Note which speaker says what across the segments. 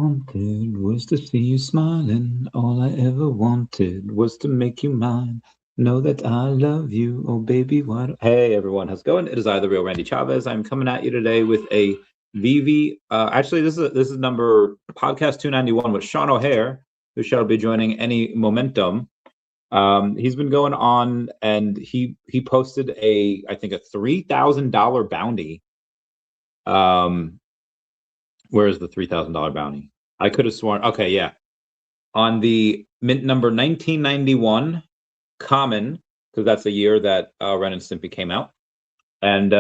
Speaker 1: wanted was to see you smiling. All I ever wanted was to make you mine. Know that I love you, oh baby. Why don't... Hey everyone, how's it going? It is I, the real Randy Chavez. I'm coming at you today with a VeVe. Actually, this is number podcast 291 with Sean O'Hare, who shall be joining any momentum. He's been going on, and he posted I think a $3,000 bounty. Where is the $3,000 bounty? I could have sworn. Okay, yeah. On the mint number 1991 common, because that's the year that Ren and Stimpy came out. And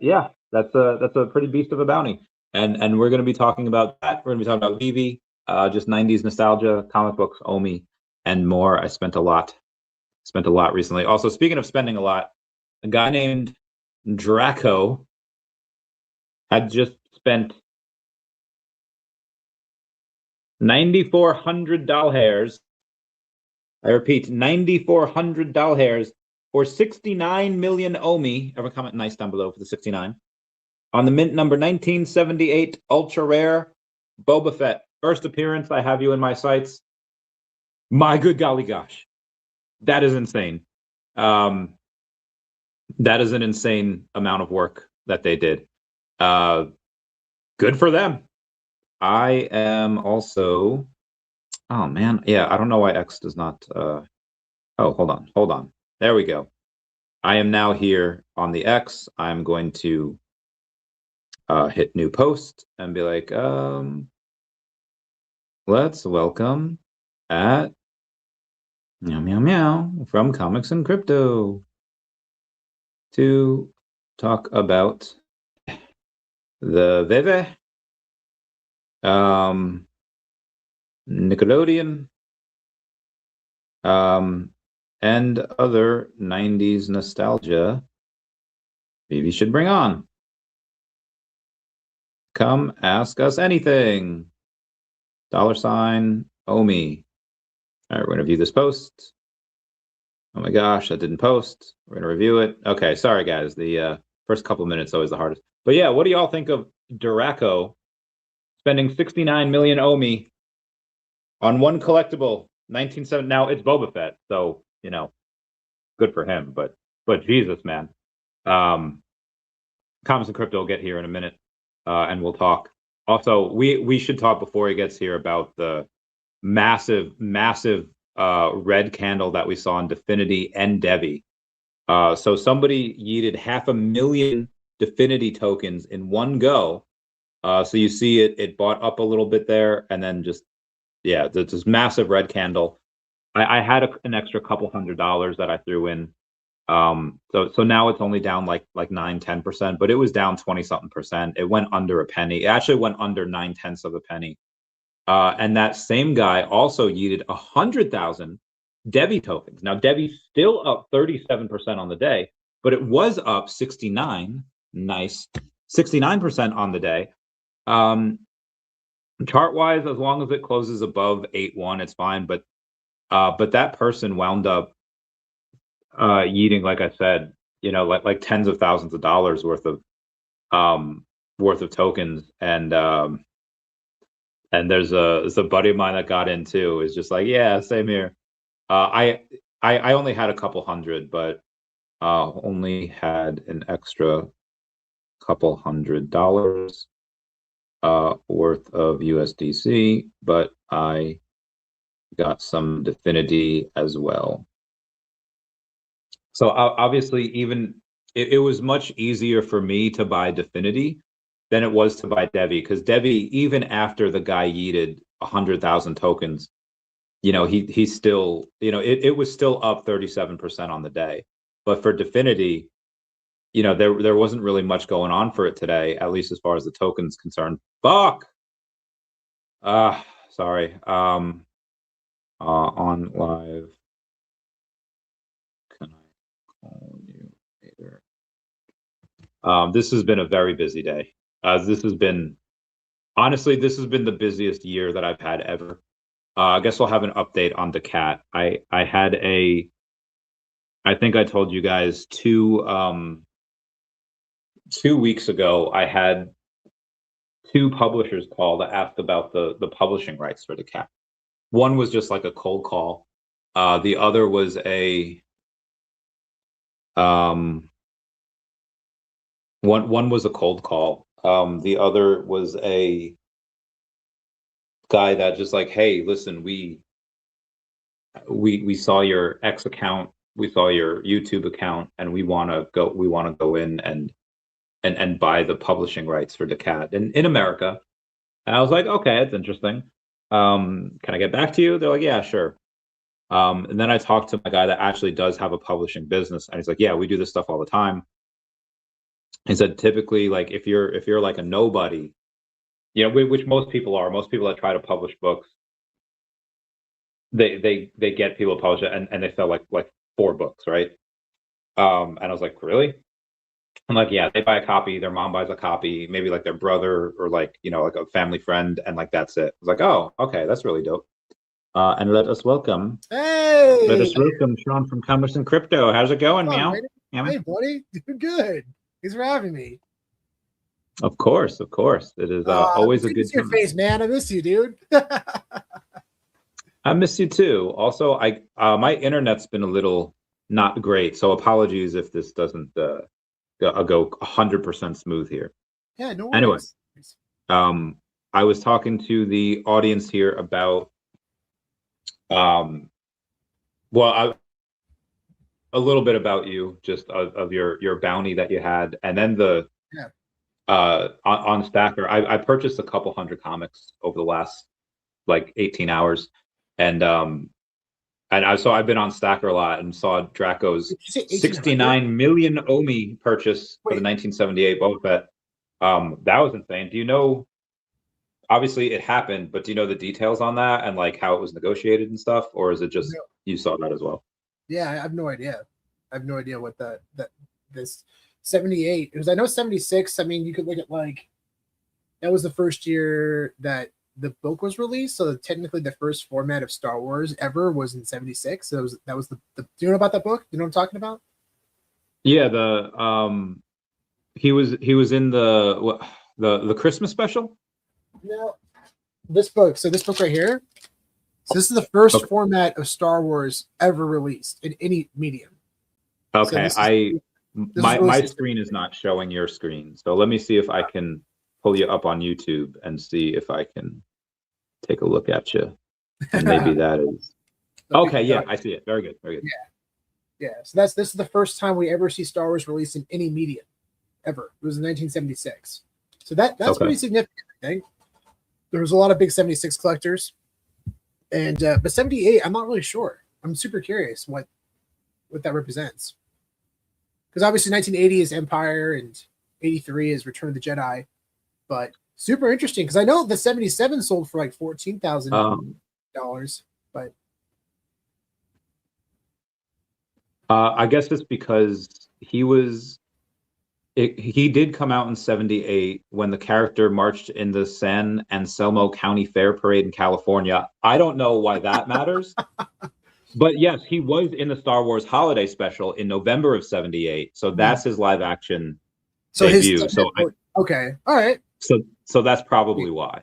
Speaker 1: yeah, that's a pretty beast of a bounty. And we're going to be talking about that. We're going to be talking about VeVe, just 90s nostalgia, comic books, OMI, and more. I spent a lot recently. Also, speaking of spending a lot, a guy named Draco had just spent $9,400. I repeat, $9,400 for 69 million OMI. Everyone comment nice down below for the 69. On the mint number 1978 ultra rare Boba Fett. First appearance, I have you in my sights. My good golly gosh. That is insane. That is an insane amount of work that they did. Good for them. I am also, oh man, yeah, I don't know why X does not, oh, hold on. There we go. I am now here on the X. I'm going to hit new post and be like, let's welcome at meow meow meow from Comics and Crypto to talk about the VeVe, Nickelodeon, and other 90s nostalgia VeVe should bring on. Come ask us anything. $OMI. All right, we're going to view this post. Oh my gosh, that didn't post. We're going to review it. Okay, sorry guys. The first couple of minutes always the hardest. But yeah, what do y'all think of Draco spending 69 million OMI on one collectible? 1970. Now it's Boba Fett, so you know, good for him. But Jesus, man. Comics and Crypto will get here in a minute, and we'll talk. Also, we should talk before he gets here about the massive red candle that we on Definity and DEVVE. So somebody yeeted 500,000 Definity tokens in one go. So you see it bought up a little bit there, and then just, yeah, this massive red candle. I had an extra couple $100 that I threw in. So now it's only down like 9-10%, but it was down 20-something%. It went under a penny. It actually went under 9/10 of a penny. And that same guy also yeeted 100,000 DEVVE tokens. Now DEVVE's still up 37% on the day, but it was up 69%. Nice, 69% on the day. Chart wise, as long as it closes above 8.1, it's fine. But that person wound up yeeting, like I said, you know, like tens of thousands of dollars worth of tokens. And there's a buddy of mine that got in too. Is just like, yeah, same here. I only had a couple hundred, but only had an extra couple $100 worth of USDC, but I got some Definity as well. So obviously, even it was much easier for me to buy Definity than it was to buy DEVVE, because DEVVE, even after the guy yeeted 100,000 tokens, you know, he still, you know, it was still up 37% on the day. But for Definity, you know, there wasn't really much going on for it today, at least as far as the tokens concerned. Fuck. Sorry. On live. Can I call you later? This has been a very busy day. This has been, honestly, this has been the busiest year that I've had ever. I guess we'll have an update on daCat. I had I think I told you guys 2 weeks ago, I had 2 publishers called that asked about the publishing rights for daCat. One was just like a cold call. The other was a one was a cold call. The other was a guy that just like, hey, listen, we saw your X account, we saw your YouTube account, and we want to go in and buy the publishing rights for daCat in America. And I was like, okay, that's interesting. Can I get back to you? They're like, yeah, sure. And then I talked to a guy that actually does have a publishing business, and he's like, yeah, we do this stuff all the time. He said, typically, like if you're like a nobody, you know, which most people are, most people that try to publish books, they get people to publish it, and they sell like 4 books, right? And I was like, really? I'm like, yeah, they buy a copy, their mom buys a copy, maybe like their brother or like, you know, like a family friend, and like that's it. I was like, oh, okay, that's really dope. And let us welcome Sean from Commerce and Crypto. How's it going, meow?
Speaker 2: Hey, buddy, doing good. Thanks for having me.
Speaker 1: Of course. It is always a good
Speaker 2: time. Your face, man. I miss you, dude.
Speaker 1: I miss you too. Also, my internet's been a little not great, so apologies if this doesn't go 100% smooth here.
Speaker 2: Yeah, no worries.
Speaker 1: Anyway, I was talking to the audience here about a little bit about you, just of your bounty that you had, and then on Stacker, I purchased a couple hundred comics over the last like 18 hours, and I've been on Stacker a lot and saw Draco's 69 million OMI purchase for the 1978 Boba Fett. That was insane. Do you know? Obviously, it happened, but do you know the details on that and like how it was negotiated and stuff, or is it just you saw that as well?
Speaker 2: Yeah, I have no idea. I have no idea what this 78. It was. I know 76. I mean, you could look at like that was the first year that the book was released, so technically the first format of Star Wars ever was in 76. So that was the. Do you know about that book? You know what I'm talking about?
Speaker 1: Yeah, he was in the Christmas special.
Speaker 2: No, this book. So this book right here. So this is the first format of Star Wars ever released in any medium.
Speaker 1: Okay, so my screen is not showing your screen, so let me see if I can pull you up on YouTube and see if I can take a look at you. And maybe that is okay. Yeah, I see it. Very good.
Speaker 2: Yeah. So this is the first time we ever see Star Wars released in any medium ever. It was in 1976. So that's pretty significant, I think. There was a lot of big 76 collectors, and but 78, I'm not really sure. I'm super curious what that represents, because obviously 1980 is Empire and 83 is Return of the Jedi, but super interesting because I know the 77 sold for like $14,000, but
Speaker 1: I guess it's because he did come out in 78 when the character marched in the San Anselmo County Fair Parade in California. I don't know why that matters. But yes, he was in the Star Wars Holiday Special in November of 78. So that's his live action debut.
Speaker 2: Okay. All right.
Speaker 1: So that's probably why.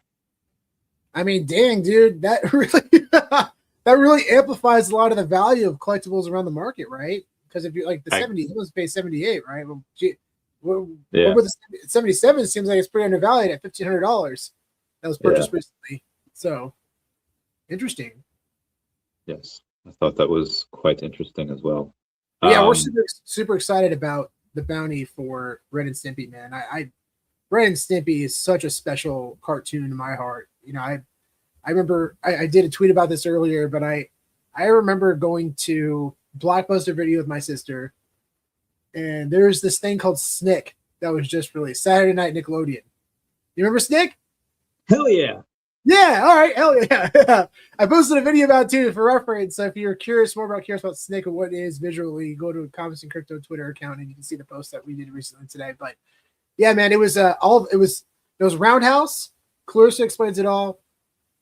Speaker 2: I mean, dang, dude, that really amplifies a lot of the value of collectibles around the market, right? Because if you like the 70s, it was paid 78, right? Well, what with the 77 seems like it's pretty undervalued at $1,500. That was purchased recently. So interesting.
Speaker 1: Yes, I thought that was quite interesting as well.
Speaker 2: Yeah, we're super excited about the bounty for Ren and Stimpy, man. Ren and Stimpy is such a special cartoon in my heart. You know, I remember I did a tweet about this earlier, but I remember going to Blockbuster Video with my sister, and there's this thing called Snick that was just released Saturday Night Nickelodeon. You remember Snick?
Speaker 1: Hell yeah.
Speaker 2: Yeah, all right, hell yeah. I posted a video about it too for reference. So if you're curious about Snick and what it is visually, go to Comics and Crypto Twitter account and you can see the post that we did recently today. But yeah, man, it was Roundhouse. Clarissa explains it all.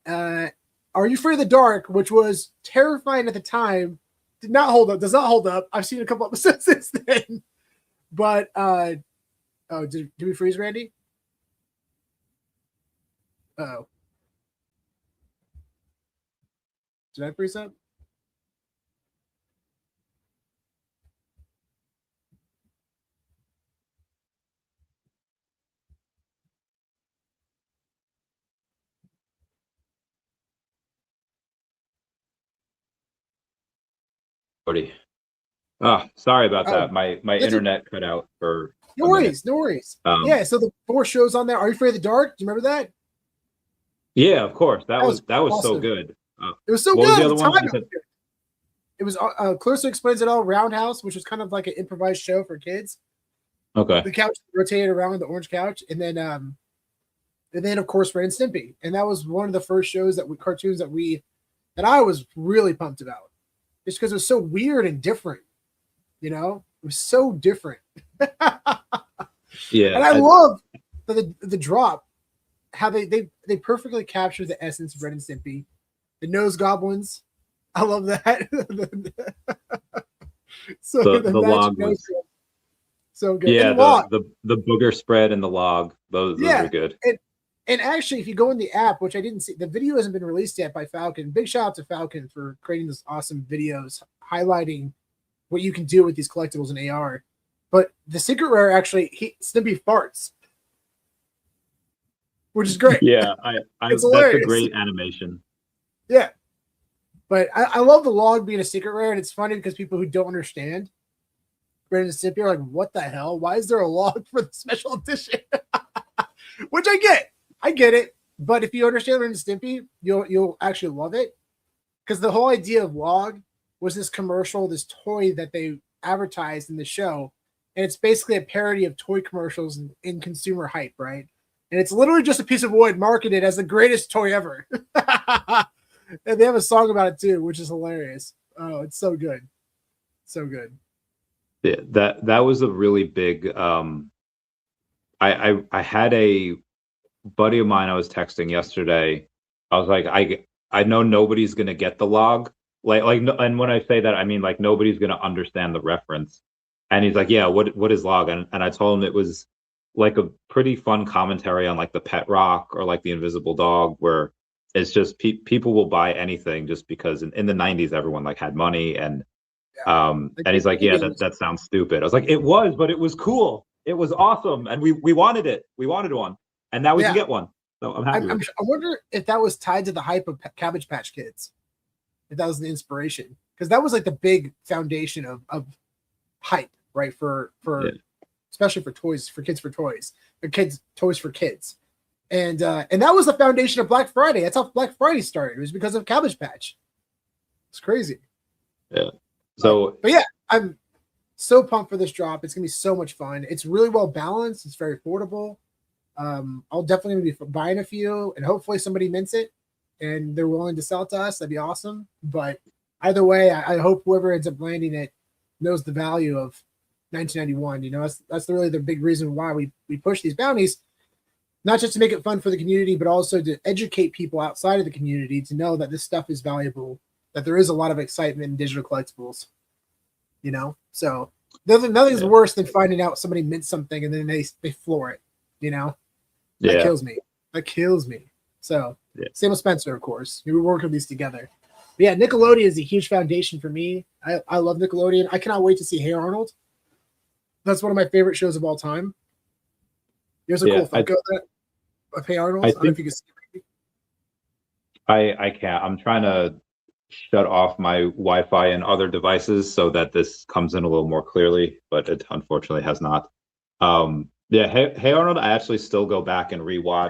Speaker 2: Are You Afraid of the Dark, which was terrifying at the time, does not hold up. I've seen a couple episodes since then. But did we freeze Randy? Uh-oh. Did I freeze up?
Speaker 1: Oh, sorry about
Speaker 2: Oh,
Speaker 1: that. My internet cut out for
Speaker 2: no
Speaker 1: a minute.
Speaker 2: worries, no worries. Yeah, so the 4 shows on there. Are You Afraid of the Dark? Do you remember that?
Speaker 1: Yeah, of course. That was
Speaker 2: awesome.
Speaker 1: so good.
Speaker 2: It was so
Speaker 1: what
Speaker 2: good
Speaker 1: was the
Speaker 2: at
Speaker 1: other
Speaker 2: the
Speaker 1: one?
Speaker 2: time. It was Clarissa Explains It All, Roundhouse, which was kind of like an improvised show for kids.
Speaker 1: Okay.
Speaker 2: The couch rotated around, the orange couch, and then of course Ren and Stimpy, and that was one of the first shows cartoons that I was really pumped about, just because it was so weird and different. You know, it was so different.
Speaker 1: Yeah,
Speaker 2: and I love the drop, how they perfectly capture the essence of Ren and Stimpy, the nose goblins. I love that. So
Speaker 1: the log was
Speaker 2: so good.
Speaker 1: Yeah,
Speaker 2: and log.
Speaker 1: the booger spread and the log. Those are good.
Speaker 2: And actually, if you go in the app, which I didn't see, the video hasn't been released yet by Falcon. Big shout out to Falcon for creating this awesome videos highlighting what you can do with these collectibles in AR. But the secret rare actually, Snippy farts, which is great.
Speaker 1: Yeah, that's a great animation.
Speaker 2: Yeah. But I love the log being a secret rare, and it's funny because people who don't understand Ren and Stimpy are like, what the hell? Why is there a log for the special edition? Which I get it. But if you understand Ren and Stimpy, you'll actually love it. Because the whole idea of log was this commercial, this toy that they advertised in the show. And it's basically a parody of toy commercials in consumer hype, right? And it's literally just a piece of wood marketed as the greatest toy ever. And they have a song about it too, which is hilarious. Oh, it's so good. So good.
Speaker 1: Yeah, that was a really big I had a buddy of mine I was texting yesterday. I was like, I know nobody's gonna get the log. And when I say that, I mean like nobody's gonna understand the reference. And he's like, yeah, what is log? And I told him it was like a pretty fun commentary on like the pet rock or like the invisible dog, where it's just people will buy anything just because in the 90s everyone like had money and and he's like, yeah, that sounds stupid. I was like, it was, but it was cool. It was awesome, and we wanted it. We wanted one, and now we can get one. So I'm happy.
Speaker 2: I wonder if that was tied to the hype of Cabbage Patch Kids. If that was the inspiration, because that was like the big foundation of hype, right? For especially for toys, for kids, toys for kids. And that was the foundation of Black Friday. That's how Black Friday started. It was because of Cabbage Patch. It's crazy.
Speaker 1: Yeah. So,
Speaker 2: but yeah, I'm so pumped for this drop. It's gonna be so much fun. It's really well balanced. It's very affordable. I'll definitely be buying a few, and hopefully somebody mints it and they're willing to sell it to us. That'd be awesome. But either way, I hope whoever ends up landing it knows the value of 1991. You know, that's really the big reason why we push these bounties. Not just to make it fun for the community, but also to educate people outside of the community to know that this stuff is valuable, that there is a lot of excitement in digital collectibles, you know? So nothing's worse than finding out somebody mints something and then they floor it, you know? That kills me. That kills me. So same with Spencer, of course. We were working these together. But yeah, Nickelodeon is a huge foundation for me. I love Nickelodeon. I cannot wait to see Hey Arnold. That's one of my favorite shows of all time. Here's a cool Funko of Hey Arnold. I don't know if you can see it.
Speaker 1: I can't. I'm trying to shut off my Wi-Fi and other devices so that this comes in a little more clearly, but it unfortunately has not. Hey Arnold, I actually still go back and rewatch.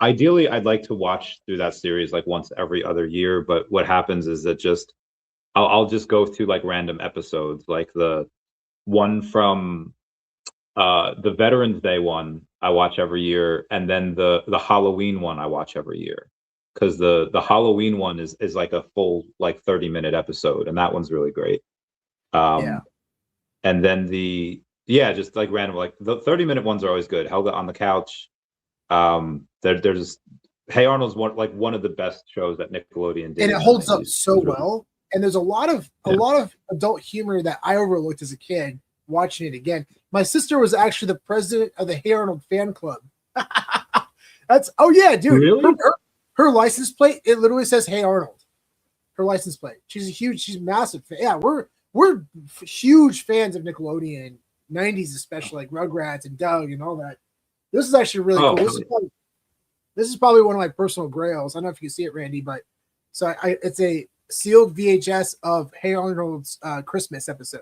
Speaker 1: Ideally I'd like to watch through that series like once every other year, but what happens is that I'll just go through like random episodes, like the one from the Veterans Day one I watch every year, and then the Halloween one I watch every year, because the Halloween one is like a full like 30-minute episode, and that one's really great. And then just like random, like the 30-minute ones are always good. Helga on the Couch. There's Hey Arnold's one of the best shows that Nickelodeon did,
Speaker 2: and it holds up so well. And there's a lot of adult humor that I overlooked as a kid watching it again. My sister was actually the president of the Hey Arnold fan club. That's oh yeah, dude.
Speaker 1: Really?
Speaker 2: Her license plate, it literally says Hey Arnold. Her license plate. She's massive fan. Yeah, we're huge fans of Nickelodeon, 90s especially, like Rugrats and Doug and all that. This is actually really cool. This is probably one of my personal grails. I don't know if you can see it, Randy, but so it's a sealed VHS of Hey Arnold's Christmas episode.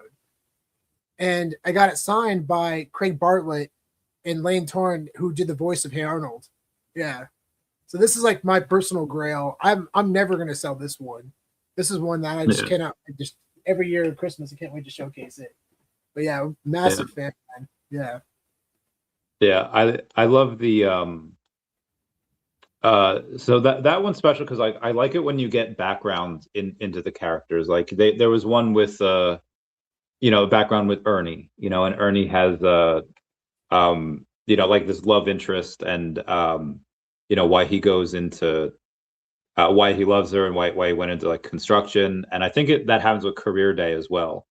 Speaker 2: And I got it signed by Craig Bartlett and Lane Torn, who did the voice of Hey Arnold. Yeah. So this is like my personal grail. I'm never gonna sell this one. This is one that I just cannot just every year at Christmas I can't wait to showcase it. But yeah, massive fan. Yeah.
Speaker 1: Yeah, I love the so that one's special because I like it when you get backgrounds into the characters. Like there was one with background with Ernie, and Ernie has like this love interest and why he goes into why he loves her and why he went into like construction. And I think that happens with Career Day as well.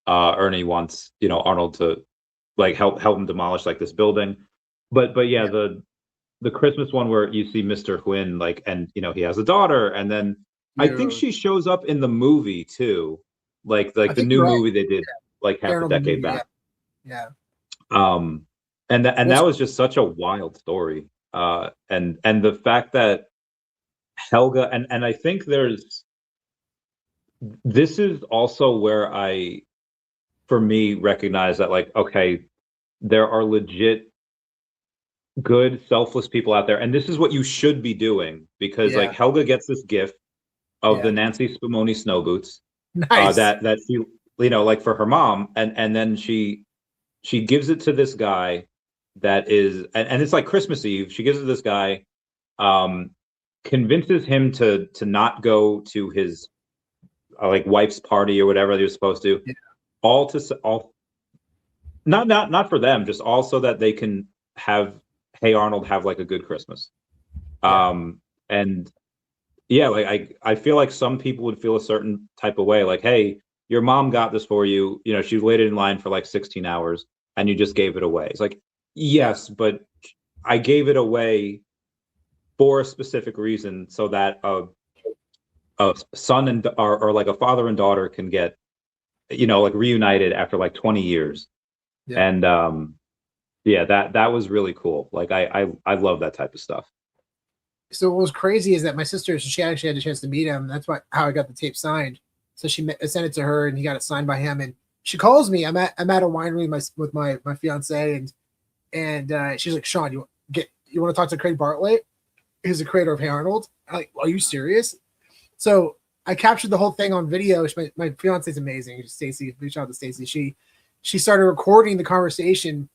Speaker 1: Ernie wants Arnold to like help him demolish like this building, but yeah, the Christmas one where you see Mr. Huynh like, and he has a daughter, and then I think she shows up in the movie too, like the new movie they did like half a decade back.
Speaker 2: Yeah.
Speaker 1: And that was just such a wild story. And the fact that Helga and I think this is also where for me recognize that like, okay, there are legit good selfless people out there, and this is what you should be doing, because like Helga gets this gift of the Nancy Spumoni snow boots.
Speaker 2: Nice.
Speaker 1: That she like for her mom, and then she gives it to this guy that is and it's like Christmas Eve. She gives it to this guy, convinces him to not go to his like wife's party or whatever they were supposed to, not for them, just all so that they can have Hey Arnold have like a good Christmas. And yeah, like I feel like some people would feel a certain type of way, like, hey, your mom got this for you, she waited in line for like 16 hours and you just gave it away. It's like, yes, but I gave it away for a specific reason, so that a son and or like a father and daughter can get like reunited after like 20 years. And that was really cool. Like I love that type of stuff.
Speaker 2: So what was crazy is that my sister, she actually had a chance to meet him. That's how I got the tape signed. So I sent it to her, and he got it signed by him. And she calls me. I'm at a winery with my fiance, and she's like, Sean, you want to talk to Craig Bartlett? He's the creator of Hey Arnold. I'm like, are you serious? So I captured the whole thing on video. My fiance is amazing. Stacy, reach out to Stacy. She started recording the conversation,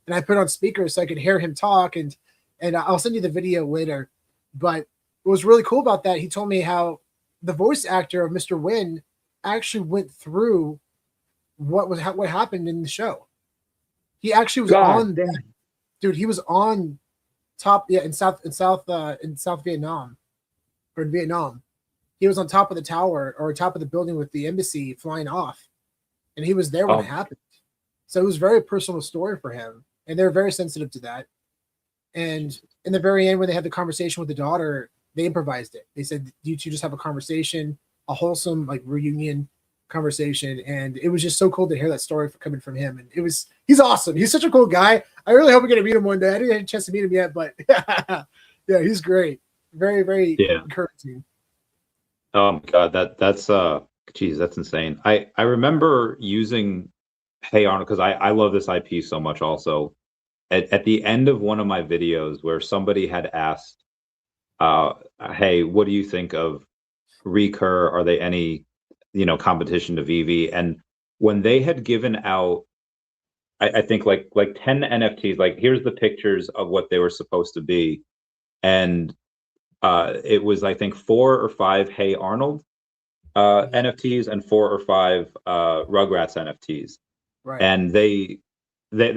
Speaker 2: and I put it on speaker so I could hear him talk. And I'll send you the video later. But what was really cool about that, he told me how the voice actor of Mr. Huynh actually went through what happened in the show. He actually was on there, dude. He was on top, in South Vietnam, or in Vietnam. He was on top of the tower or top of the building with the embassy flying off, and he was there when it happened. So it was a very personal story for him, and they're very sensitive to that. And in the very end, when they had the conversation with the daughter, they improvised it. They said, you two just have a conversation, a wholesome like reunion conversation. And it was just so cool to hear that story coming from him. And he's awesome. He's such a cool guy. I really hope we get to meet him one day. I didn't have a chance to meet him yet, but yeah, he's great. Very, very encouraging.
Speaker 1: Oh my God, that's insane. I remember using Hey Arnold because I love this IP so much also. At the end of one of my videos where somebody had asked, hey, what do you think of Recur? Are they any, competition to VeVe? And when they had given out, I think like 10 NFTs, like here's the pictures of what they were supposed to be. And it was, I think, 4 or 5 Hey Arnold NFTs and 4 or 5 Rugrats NFTs.
Speaker 2: Right.
Speaker 1: And they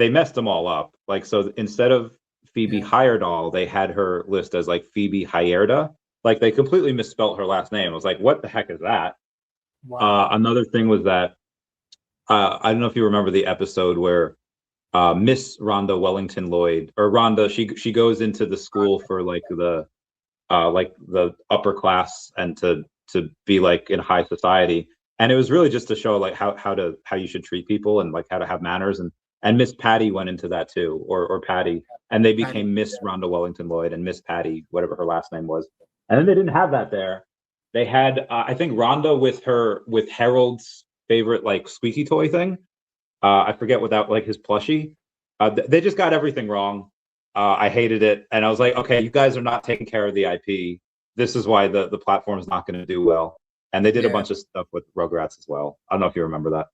Speaker 1: messed them all up. Like, so instead of Phoebe Heyerdahl, they had her list as like Phoebe Heyerda. Like they completely misspelt her last name. I was like, what the heck is that?
Speaker 2: Wow.
Speaker 1: Another thing was that I don't know if you remember the episode where Miss Rhonda Wellington Lloyd, or Rhonda, she goes into the school for like the upper class and to be like in high society, and it was really just to show like how you should treat people and like how to have manners, and Miss Patty went into that too, or Patty, and they became Miss Rhonda Wellington Lloyd and Miss Patty, whatever her last name was, and then they didn't have that there. They had I think Rhonda with Harold's favorite like squeaky toy thing. I forget what that, like his plushie. They just got everything wrong. I hated it, and I was like, okay, you guys are not taking care of the IP. This is why the platform is not going to do well. And they did a bunch of stuff with Rugrats as well. I don't know if you remember that.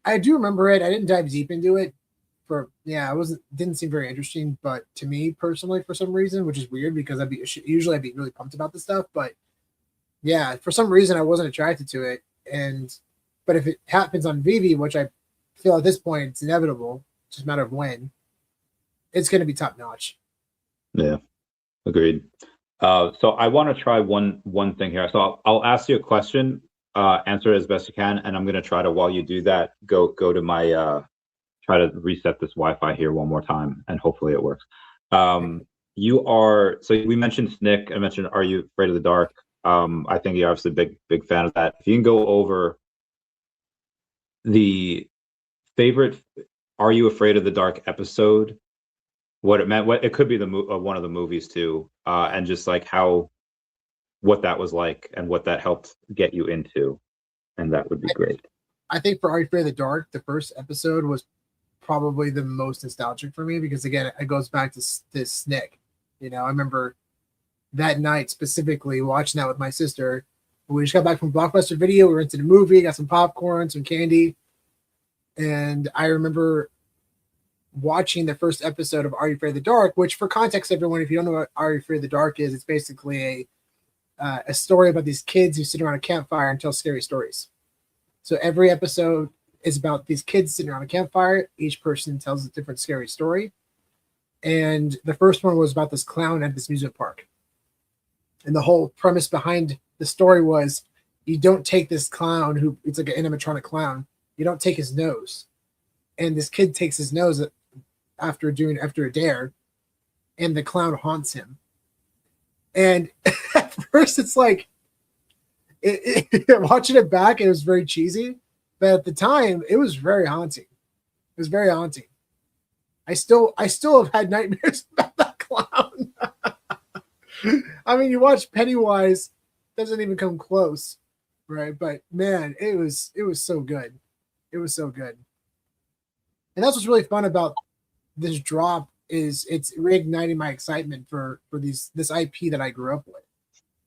Speaker 2: I do remember it. I didn't dive deep into it. Didn't seem very interesting, but to me personally, for some reason, which is weird because I'd be really pumped about this stuff, but yeah, for some reason I wasn't attracted to it. But if it happens on VeVe, which I feel at this point it's inevitable, it's just a matter of when, it's going to be top notch.
Speaker 1: Yeah, agreed. So I want to try one thing here. So I'll ask you a question, answer it as best you can, and I'm going to try to, while you do that, go to my try to reset this Wi-Fi here one more time, and hopefully it works. So we mentioned Snick. I mentioned Are You Afraid of the Dark? I think you're obviously a big fan of that. If you can go over the favorite Are You Afraid of the Dark episode, what it meant, what it could be one of the movies too, and just like what that was like and what that helped get you into, and that would be great.
Speaker 2: I think for Are You Afraid of the Dark, the first episode was probably the most nostalgic for me because again, it goes back to this Snick. You know, I remember that night specifically watching that with my sister. We just got back from Blockbuster Video. We went to the movie, got some popcorn, some candy, and I remember watching the first episode of Are You Afraid of the Dark, which for context, everyone, if you don't know what Are You Afraid of the Dark is, it's basically a story about these kids who sit around a campfire and tell scary stories. So every episode is about these kids sitting around a campfire. Each person tells a different scary story. And the first one was about this clown at this amusement park. And the whole premise behind the story was you don't take this clown who, it's like an animatronic clown, you don't take his nose. And this kid takes his nose after a dare, and the clown haunts him. And at first it's like watching it back, it was very cheesy, but at the time it was very haunting. It was very haunting. I still have had nightmares about that clown. I mean, you watch Pennywise, doesn't even come close, right? But man, it was so good. It was so good. And that's what's really fun about this drop is it's reigniting my excitement for this IP that I grew up with.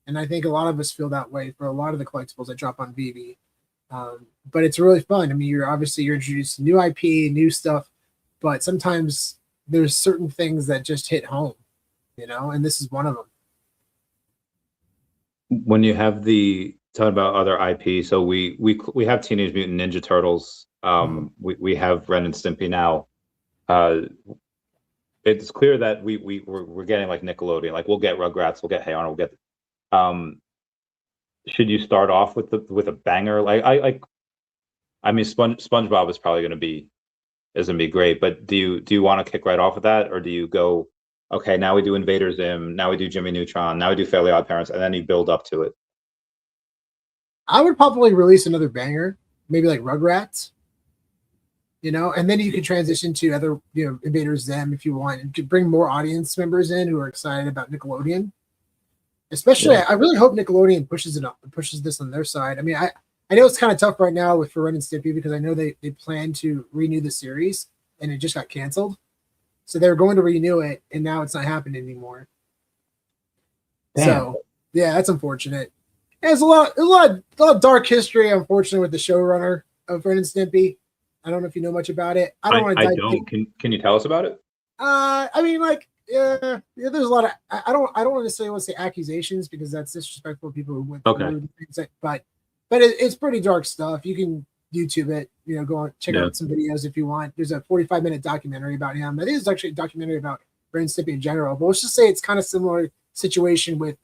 Speaker 2: And I think a lot of us feel that way for a lot of the collectibles that drop on VeVe. But it's really fun. I mean, you're introduced to new IP, new stuff, but sometimes there's certain things that just hit home, you know, and this is one of them.
Speaker 1: When you have talk about other IP, so we have Teenage Mutant Ninja Turtles. We have Ren and Stimpy now. It's clear that we're getting like Nickelodeon. Like we'll get Rugrats, we'll get Hey Arnold, we'll get. Should you start off with a banger? I mean, SpongeBob is probably going to be great, but do you want to kick right off with that, or do you go, okay, now we do Invader Zim, now we do Jimmy Neutron, now we do Fairly Odd Parents, and then you build up to it?
Speaker 2: I would probably release another banger, maybe like Rugrats, you know, and then you could transition to other, you know, Invader Zim if you want, and to bring more audience members in who are excited about Nickelodeon. Especially, yeah. I really hope Nickelodeon pushes this on their side. I mean, I know it's kind of tough right now for Ren and Stimpy because I know they plan to renew the series and it just got canceled. So they were going to renew it and now it's not happening anymore. Damn. So yeah, that's unfortunate. There's a lot of dark history, unfortunately, with the showrunner of Ren and Stimpy. I don't know if you know much about it. I don't.
Speaker 1: Can you tell us about it?
Speaker 2: I mean, like, yeah, there's a lot of. I don't necessarily want to say accusations because that's disrespectful to people who went through things like, but it's pretty dark stuff. You can YouTube it. You know, go on check out some videos if you want. There's a 45-minute documentary about him. I think it's actually a documentary about Ren and Stimpy in general. But let's just say it's kind of similar situation with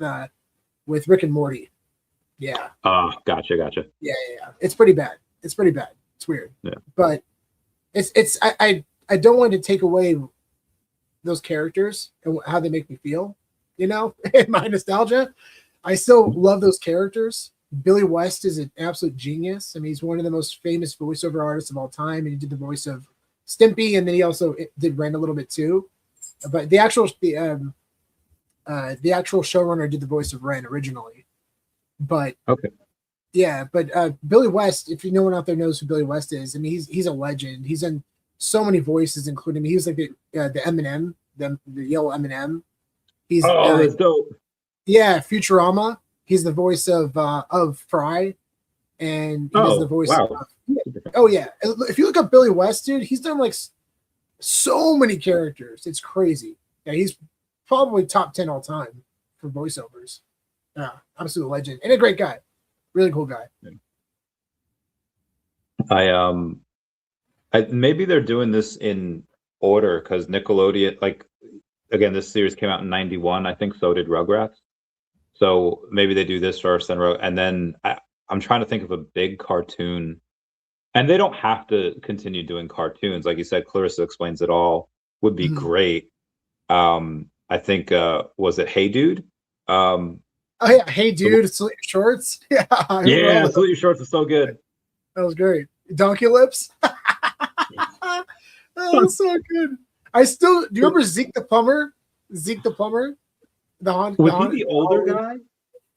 Speaker 2: Rick and Morty. Yeah.
Speaker 1: Gotcha.
Speaker 2: Yeah. It's pretty bad. It's It's weird.
Speaker 1: Yeah.
Speaker 2: But I don't want to take away those characters and how they make me feel, you know, in my nostalgia. I still love those characters. Billy West is an absolute genius. I mean, he's one of the most famous voiceover artists of all time, and he did the voice of Stimpy, and then he also did Ren a little bit too. But the actual showrunner did the voice of Ren originally. But
Speaker 1: okay,
Speaker 2: yeah, but Billy West, if no one out there knows who Billy West is, I mean, he's a legend. He's in so many voices, including he was like the M&M, the yellow M&M. He's
Speaker 1: that's dope.
Speaker 2: Yeah, Futurama. He's the voice of Fry, and he does the voice.
Speaker 1: Wow.
Speaker 2: Oh yeah, if you look up Billy West, dude, he's done like so many characters. It's crazy. Yeah, he's probably top 10 all time for voiceovers. Yeah, absolute legend and a great guy. Really cool guy.
Speaker 1: I maybe they're doing this in order because Nickelodeon, like, again, this series came out in '91. I think so did Rugrats. So maybe they do this first, and then I'm trying to think of a big cartoon. And they don't have to continue doing cartoons. Like you said, Clarissa Explains It All would be great. I think, was it Hey Dude?
Speaker 2: Oh yeah, Hey Dude, Salute Your Shorts. Yeah,
Speaker 1: yeah, Salute Your Shorts is so good.
Speaker 2: That was great. Donkey Lips. That was so good. Do you remember Zeke the Plumber? Zeke the Plumber?
Speaker 1: Was he the older guy?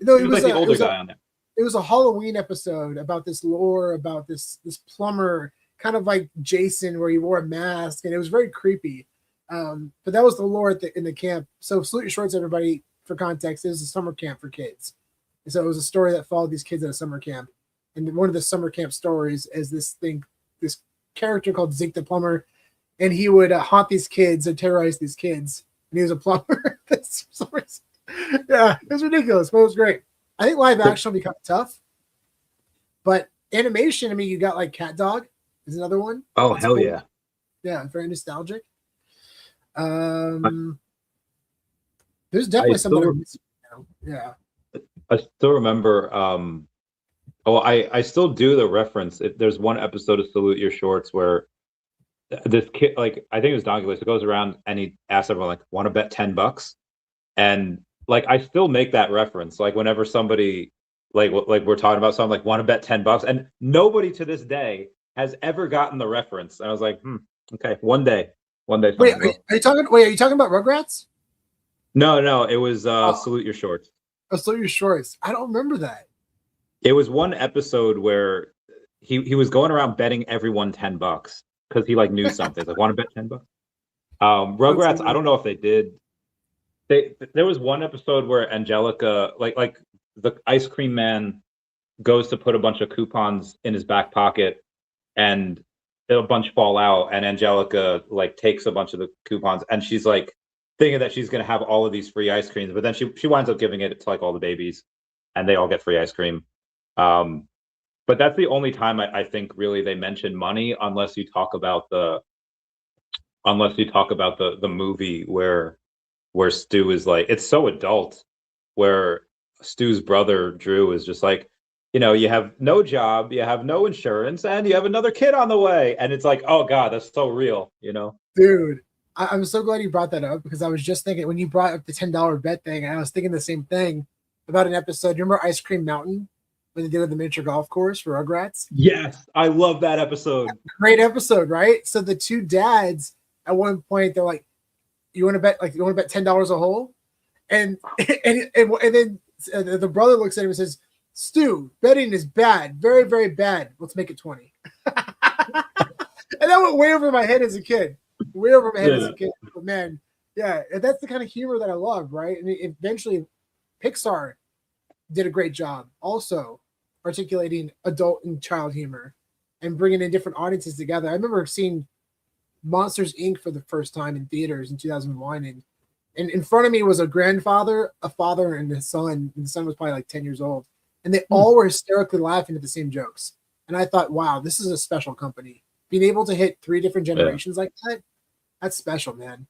Speaker 2: No,
Speaker 1: he was like the older guy on there.
Speaker 2: It was a Halloween episode about this lore about this plumber, kind of like Jason, where he wore a mask, and it was very creepy. But that was the lore in the camp. So Salute Your Shorts, everybody, for context, it was a summer camp for kids. And so it was a story that followed these kids at a summer camp. And one of the summer camp stories is this character called Zeke the Plumber, and he would haunt these kids and terrorize these kids. And he was a plumber. Yeah, it was ridiculous, but it was great. I think live action will be kind of tough, but animation, I mean, you got like Cat Dog is another one.
Speaker 1: Oh, hell cool. Yeah.
Speaker 2: Yeah, very nostalgic. There's definitely some that are missing now. Yeah.
Speaker 1: I still remember, I still do the reference. There's one episode of Salute Your Shorts where this kid, like, I think it was Donkey List, goes around and he asks everyone, like, want to bet $10? And like, I still make that reference. Like, whenever somebody, like we're talking about something, like, want to bet $10, and nobody to this day has ever gotten the reference. And I was like, okay, one day.
Speaker 2: Wait, are you talking about Rugrats?
Speaker 1: No, it was Salute Your Shorts.
Speaker 2: Oh, Salute Your Shorts. I don't remember that.
Speaker 1: It was one episode where he was going around betting everyone $10 because he like knew something. Like, want to bet $10? Rugrats, I don't know if they did. There was one episode where Angelica, like the ice cream man, goes to put a bunch of coupons in his back pocket, and a bunch fall out, and Angelica like takes a bunch of the coupons, and she's like thinking that she's gonna have all of these free ice creams, but then she winds up giving it to like all the babies, and they all get free ice cream. But that's the only time I think really they mention money, unless you talk about the movie where Stu is like, it's so adult, where Stu's brother Drew is just like, you know, you have no job, you have no insurance, and you have another kid on the way. And it's like, oh God, that's so real, you know?
Speaker 2: Dude, I'm so glad you brought that up, because I was just thinking, when you brought up the $10 bet thing, I was thinking the same thing about an episode. You remember Ice Cream Mountain, when they did the miniature golf course for Rugrats?
Speaker 1: Yes, I love that episode.
Speaker 2: Great episode, right? So the two dads, at one point, they're like, you want to bet $10 a hole? And then the brother looks at him and says, Stu, betting is bad, very, very bad. Let's make it 20. And that went way over my head as a kid. But man, yeah, that's the kind of humor that I love, right? And eventually Pixar did a great job also articulating adult and child humor and bringing in different audiences together. I remember seeing Monsters, Inc. for the first time in theaters in 2001, and in front of me was a grandfather, a father, and his son. And the son was probably like 10 years old, and they all were hysterically laughing at the same jokes. And I thought, wow, this is a special company. Being able to hit 3 different generations like that's special, man.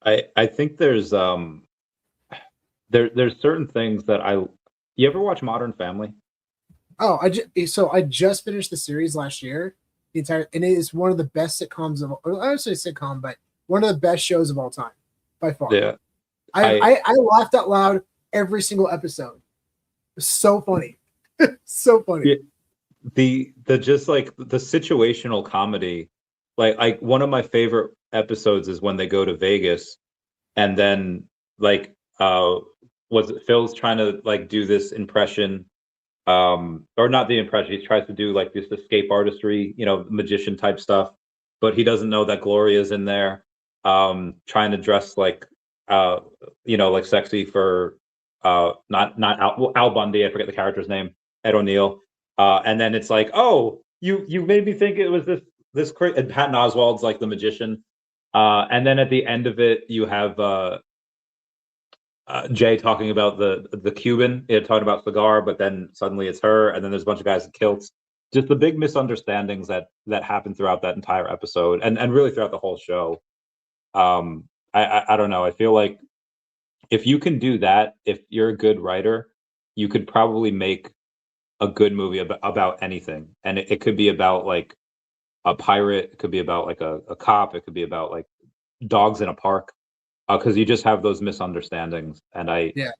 Speaker 1: I think there's certain things that you ever watch Modern Family?
Speaker 2: Oh, I just finished the series last year, the entire, and it is one of the best sitcoms of, or I would say sitcom, but one of the best shows of all time, by far.
Speaker 1: Yeah.
Speaker 2: I laughed out loud every single episode. It was so funny. So funny.
Speaker 1: Yeah. The just like the situational comedy, like one of my favorite episodes is when they go to Vegas, and then like was it Phil's trying to like do this impression, or not the impression, he tries to do like this escape artistry, you know, magician type stuff, but he doesn't know that Gloria's in there, trying to dress like you know, like sexy for not Al Bundy, I forget the character's name, Ed O'Neill. And then it's like, oh, you made me think it was this crazy. And Patton Oswalt's like the magician. And then at the end of it, you have Jay talking about the Cuban, talking about cigar, but then suddenly it's her, and then there's a bunch of guys in kilts. Just the big misunderstandings that happen throughout that entire episode, and really throughout the whole show. I don't know. I feel like if you can do that, if you're a good writer, you could probably make a good movie about anything. And it could be about like a pirate, it could be about like a cop, it could be about like dogs in a park, because you just have those misunderstandings. And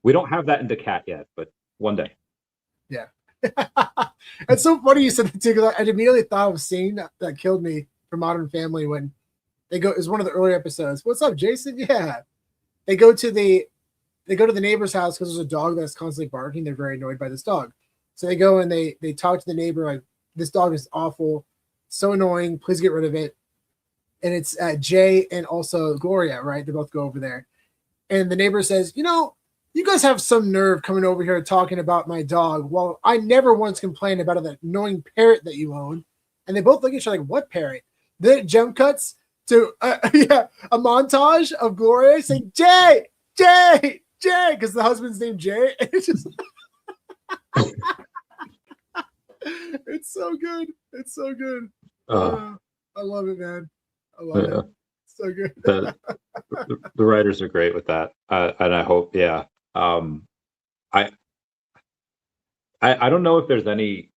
Speaker 1: we don't have that in daCat yet, but one day.
Speaker 2: Yeah. It's so funny you said that too, because I immediately thought of a scene that killed me from Modern Family when they go, it's one of the earlier episodes. What's up, Jason? Yeah. They go to the neighbor's house because there's a dog that's constantly barking. They're very annoyed by this dog. So they go and they talk to the neighbor like, this dog is awful, so annoying, please get rid of it. And it's Jay and also Gloria, right? They both go over there. And the neighbor says, you know, you guys have some nerve coming over here talking about my dog. Well, I never once complained about that annoying parrot that you own. And they both look at each other like, what parrot? Then it jump cuts to a montage of Gloria saying, Jay, Jay, Jay, because the husband's named Jay. And it's just... It's so good. It's so good. I love it, man. I love it. It's so good.
Speaker 1: The writers are great with that, and I hope, I don't know if there's any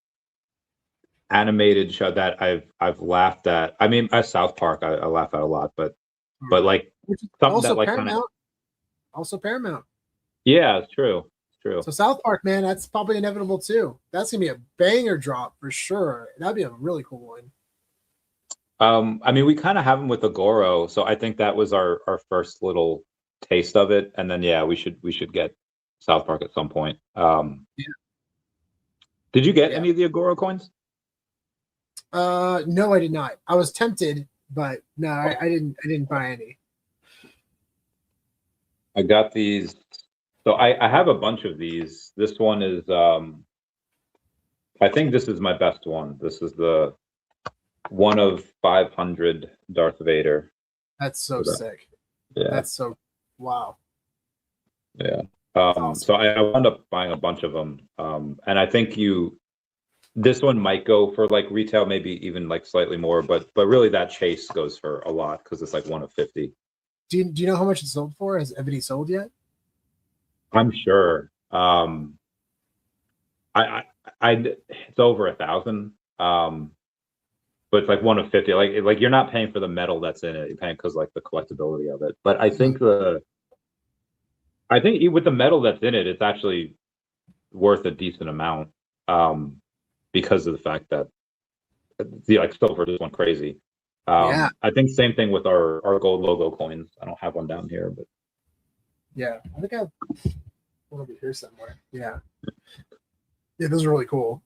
Speaker 1: animated show that I've laughed at. I mean, South Park, I laugh at a lot, but like something
Speaker 2: also
Speaker 1: that like
Speaker 2: Paramount. Also Paramount.
Speaker 1: Yeah, it's true. True.
Speaker 2: So South Park, man, that's probably inevitable too. That's gonna be a banger drop for sure. That'd be a really cool one.
Speaker 1: I mean, we kind of have them with Agoro, so I think that was our first little taste of it, and then we should get South Park at some point. Did you get any of the Agoro coins?
Speaker 2: No, I did not. I was tempted, but no, I didn't buy any.
Speaker 1: I got these. So I have a bunch of these. This one is, I think this is my best one. This is the 1 of 500 Darth Vader.
Speaker 2: That's so sick.
Speaker 1: Yeah.
Speaker 2: That's so, wow.
Speaker 1: Yeah.
Speaker 2: Awesome.
Speaker 1: So I wound up buying a bunch of them. And I think this one might go for like retail, maybe even like slightly more, but really that chase goes for a lot because it's like 1 of 50.
Speaker 2: Do you know how much it's sold for? Has anybody sold yet?
Speaker 1: I'm sure. It's over 1,000. But it's like 1 of 50. Like you're not paying for the metal that's in it. You're paying because like the collectability of it. But I think with the metal that's in it, it's actually worth a decent amount, because of the fact that like silver just went crazy. I think same thing with our gold logo coins. I don't have one down here, but
Speaker 2: yeah, I think I have one over here somewhere. Yeah, those are really cool.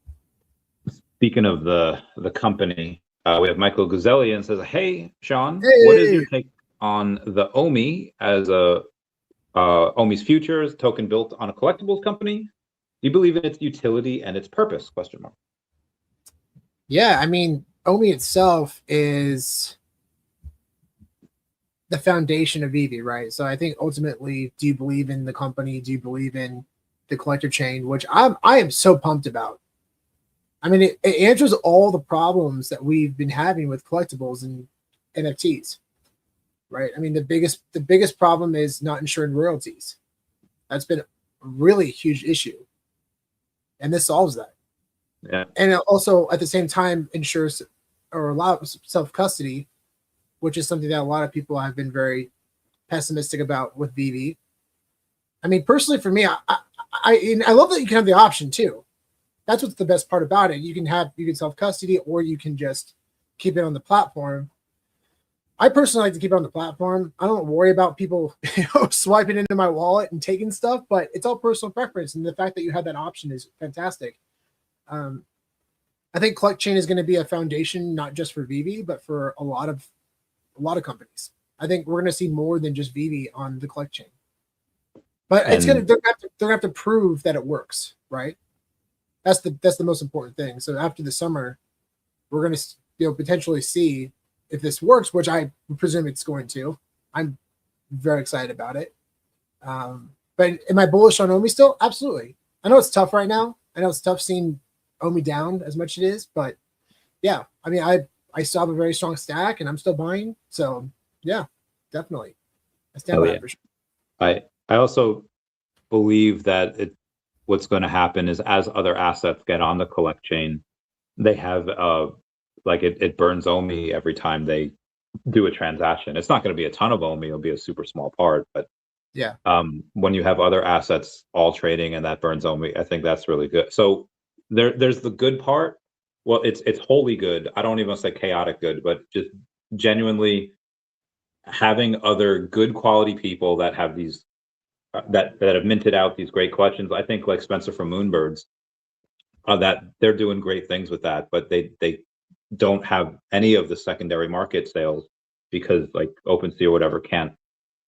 Speaker 1: Speaking of the company, we have Michael Guzelian says, "Hey, Sean,
Speaker 2: hey.
Speaker 1: What is your take on the OMI as a OMI's futures token built on a collectibles company? Do you believe in its utility and its purpose?" Question mark.
Speaker 2: Yeah, I mean, OMI itself is the foundation of VeVe, right? So I think ultimately, do you believe in the company? Do you believe in the collector chain? Which I am so pumped about. I mean, it answers all the problems that we've been having with collectibles and NFTs, right? I mean, the biggest problem is not insuring royalties. That's been a really huge issue, and this solves that.
Speaker 1: Yeah.
Speaker 2: And it also at the same time ensures or allows self-custody, which is something that a lot of people have been very pessimistic about with VeVe. I mean, personally, for me, I love that you can have the option too. That's what's the best part about it. You can self-custody, or you can just keep it on the platform. I personally like to keep it on the platform. I don't worry about people swiping into my wallet and taking stuff, but it's all personal preference. And the fact that you have that option is fantastic. I think Collect Chain is going to be a foundation, not just for VeVe, but for a lot of companies. I think we're going to see more than just VeVe on the Collect Chain. But they're going to have to prove that it works, right? That's the most important thing. So after the summer, we're going to potentially see if this works, which I presume it's going to. I'm very excited about it. But am I bullish on OMI still? Absolutely. I know it's tough right now. I know it's tough seeing OMI down as much as it is, but yeah, I mean, I still have a very strong stack and I'm still buying. So yeah, definitely. I stand by that for sure.
Speaker 1: I also believe that what's going to happen is as other assets get on the Collect Chain, they have like it burns OMI every time they do a transaction. It's not going to be a ton of OMI; it'll be a super small part. But
Speaker 2: yeah,
Speaker 1: when you have other assets all trading and that burns OMI, I think that's really good. So there's the good part. Well, it's wholly good. I don't even want to say chaotic good, but just genuinely having other good quality people that have these that have minted out these great questions. I think like Spencer from Moonbirds, that they're doing great things with that, but they don't have any of the secondary market sales because like OpenSea or whatever can't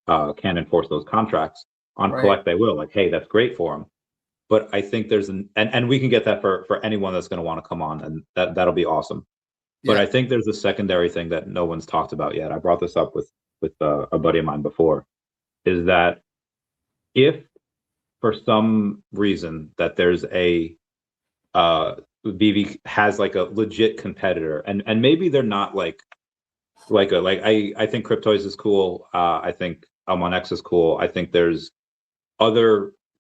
Speaker 1: enforce those contracts. On Collect they will, like, hey, that's great for them. But I think there's and we can get that for anyone that's going to want to come on, and that'll be awesome. But I think there's a secondary thing that no one's talked about yet. I brought this up with a buddy of mine before, is that if for some reason that there's a VeVe has like a legit competitor, and maybe they're not I think Cryptoys is cool. I think Almonx is cool. I think there's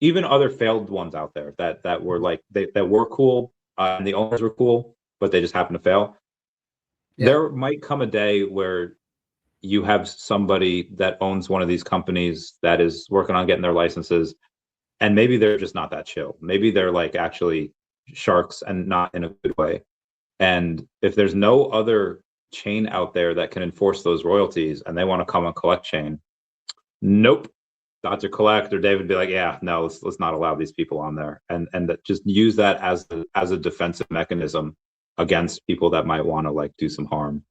Speaker 1: even other failed ones out there that were like that were cool, and the owners were cool, but they just happened to fail. Yeah. There might come a day where you have somebody that owns one of these companies that is working on getting their licenses, and maybe they're just not that chill. Maybe they're like actually sharks and not in a good way. And if there's no other chain out there that can enforce those royalties and they want to come on Collect Chain, nope. Dr. Collect or David would be like, yeah, no, let's not allow these people on there, and just use that as a defensive mechanism against people that might want to like do some harm.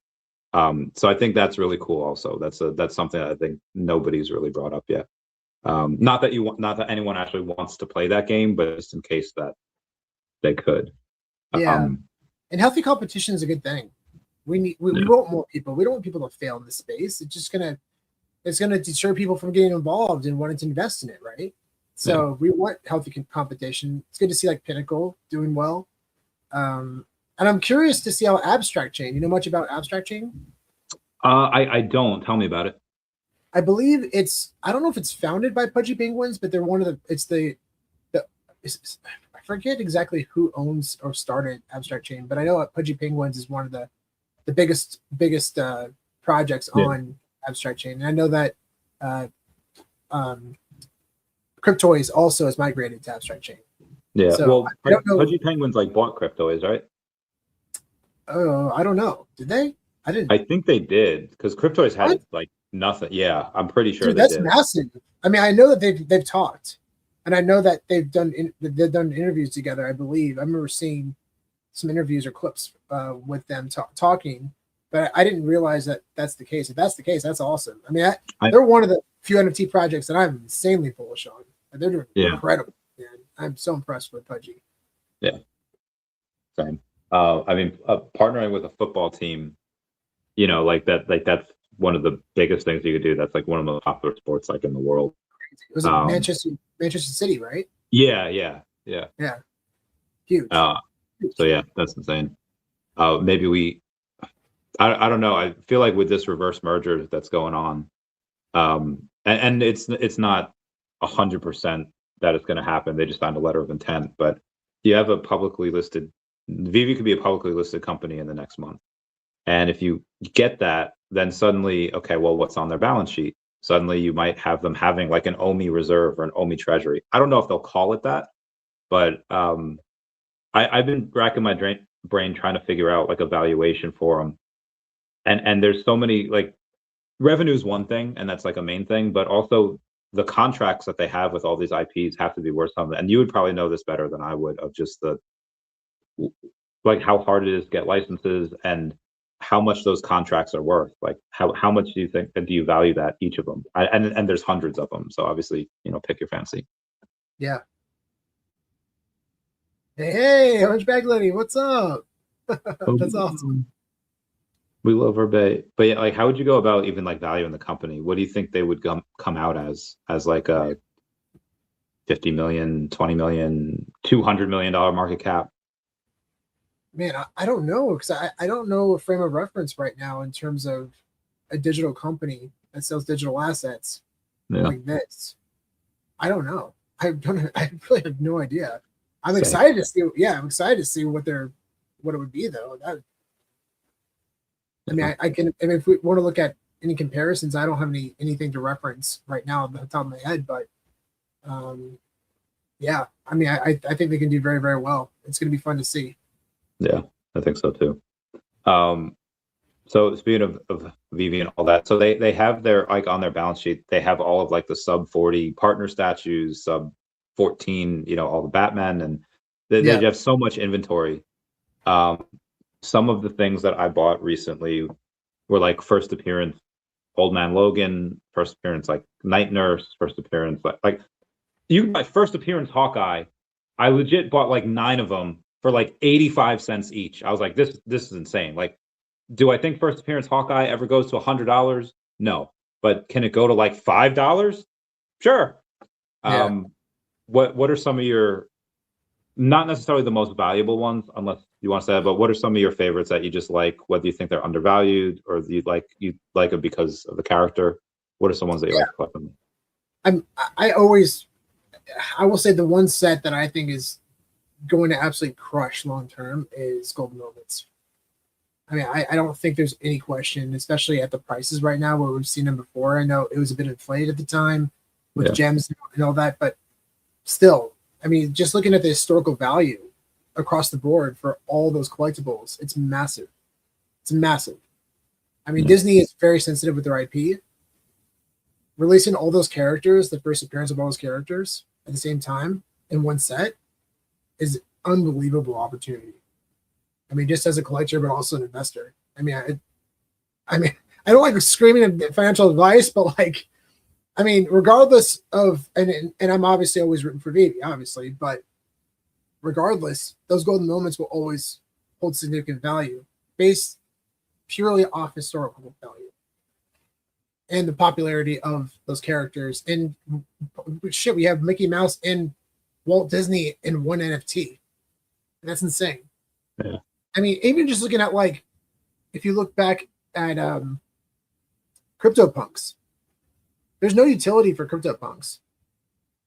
Speaker 1: So I think that's really cool. Also, that's something that I think nobody's really brought up yet. Not that anyone actually wants to play that game, but just in case that they could.
Speaker 2: Yeah, and healthy competition is a good thing. We want more people. We don't want people to fail in this space. It's going to deter people from getting involved and wanting to invest in it, right? So we want healthy competition. It's good to see like Pinnacle doing well. And I'm curious to see how Abstract Chain, you know much about Abstract Chain?
Speaker 1: I don't. Tell me about it.
Speaker 2: I believe I don't know if it's founded by Pudgy Penguins, but they're one of I forget exactly who owns or started Abstract Chain, but I know Pudgy Penguins is one of the biggest projects on Abstract Chain. And I know that Cryptoys also has migrated to Abstract Chain.
Speaker 1: Yeah, so well, I don't know. Pudgy Penguins like bought Cryptoys, right?
Speaker 2: Oh, I don't know. Did they? I didn't.
Speaker 1: I think they did, because Cryptoys had like nothing. Yeah, I'm pretty sure. Dude,
Speaker 2: that's massive. I mean, I know that they've talked, and I know that they've done interviews together. I believe I remember seeing some interviews or clips with them talking. But I didn't realize that that's the case. If that's the case, that's awesome. I mean, they're one of the few NFT projects that I'm insanely bullish on. They're doing incredible, man. I'm so impressed with Pudgy.
Speaker 1: Yeah, same. I mean, partnering with a football team, you know, that's one of the biggest things you could do. That's like one of the most popular sports like in the world.
Speaker 2: It was Manchester City, right?
Speaker 1: Yeah.
Speaker 2: Huge.
Speaker 1: So yeah, that's insane. Maybe I don't know. I feel like with this reverse merger that's going on, and it's not 100% that it's going to happen. They just signed a letter of intent. But you have a publicly listed VeVe could be a publicly listed company in the next month. And if you get that, then suddenly, okay, well, what's on their balance sheet? Suddenly you might have them having like an OMI reserve or an OMI treasury. I don't know if they'll call it that, but I've been racking my brain trying to figure out like a valuation for them. And there's so many, like, revenue is one thing, and that's like a main thing, but also the contracts that they have with all these IPs have to be worth something. And you would probably know this better than I would, of just the, like, how hard it is to get licenses and how much those contracts are worth. Like, how much do you think, do you value that, each of them? And there's hundreds of them, so obviously, you know, pick your fancy.
Speaker 2: Yeah. Hey, Hunchback Lenny, what's up? That's awesome.
Speaker 1: We love our bay. But yeah, like, how would you go about even like valuing the company? What do you think they would come out as like a 50 million, 20 million, $200 million market cap?
Speaker 2: Man, I don't know, because I don't know a frame of reference right now in terms of a digital company that sells digital assets like this. I don't know. I really have no idea. I'm excited to see. Yeah, I'm excited to see what it would be, though. I mean, I mean, if we want to look at any comparisons, I don't have anything to reference right now off the top of my head, but yeah, I mean, I think they can do very, very well. It's going to be fun to see.
Speaker 1: Yeah, I think so too. So speaking of VeVe and all that, so they have their, like, on their balance sheet, they have all of like the sub 40 partner statues, sub 14, you know, all the Batman, and they have so much inventory. Some of the things that I bought recently were like first appearance Old Man Logan, first appearance like Night Nurse, first appearance like you can buy first appearance Hawkeye. I legit bought like 9 of them for like 85 cents each. I was like, this is insane. Like, do I think first appearance Hawkeye ever goes to $100? No. But can it go to like $5? Sure. Yeah. What are some of your, not necessarily the most valuable ones, unless you want to say that, but what are some of your favorites that you just like, whether you think they're undervalued or you like them because of the character? What are some ones that you like collecting?
Speaker 2: I will say the one set that I think is going to absolutely crush long term is Golden Moments. I mean, I don't think there's any question, especially at the prices right now where we've seen them before. I know it was a bit inflated at the time with gems and all that, but still, I mean, just looking at the historical value across the board for all those collectibles, it's massive. It's massive. I mean, Disney is very sensitive with their IP. Releasing all those characters, the first appearance of all those characters at the same time in one set, is unbelievable opportunity. I mean, just as a collector, but also an investor. I mean, I don't like screaming financial advice, but like, I mean, regardless of, and I'm obviously always rooting for VeVe, obviously, but regardless, those golden moments will always hold significant value based purely off historical value and the popularity of those characters. And shit, we have Mickey Mouse and Walt Disney in one NFT. That's insane.
Speaker 1: Yeah.
Speaker 2: I mean, even just looking at, like, if you look back at CryptoPunks, there's no utility for CryptoPunks.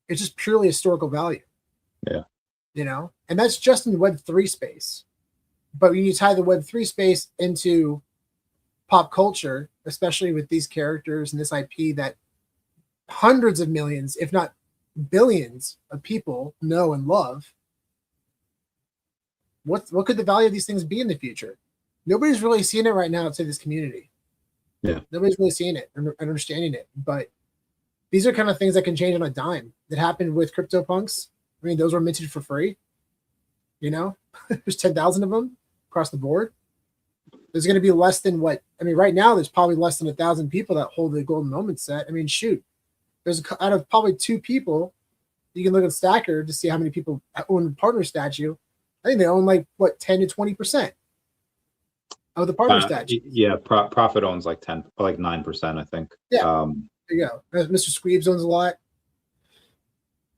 Speaker 2: It's just purely historical value.
Speaker 1: Yeah.
Speaker 2: You know, and that's just in the Web3 space. But when you tie the Web3 space into pop culture, especially with these characters and this IP that hundreds of millions, if not billions of people know and love, what could the value of these things be in the future? Nobody's really seeing it right now outside this community.
Speaker 1: Yeah.
Speaker 2: Nobody's really seeing it and understanding it. But these are kind of things that can change on a dime. That happened with CryptoPunks. I mean, those were minted for free. You know, there's 10,000 of them across the board. There's going to be less than what, I mean, right now, there's probably less than 1,000 people that hold the Golden Moment set. I mean, shoot, there's out of probably 2 people, you can look at Stacker to see how many people own the partner statue. I think they own like, what, 10 to 20% of the partner statue.
Speaker 1: Yeah, Profit owns like 9%, I think.
Speaker 2: Yeah, there you go. Mr. Squeebs owns a lot.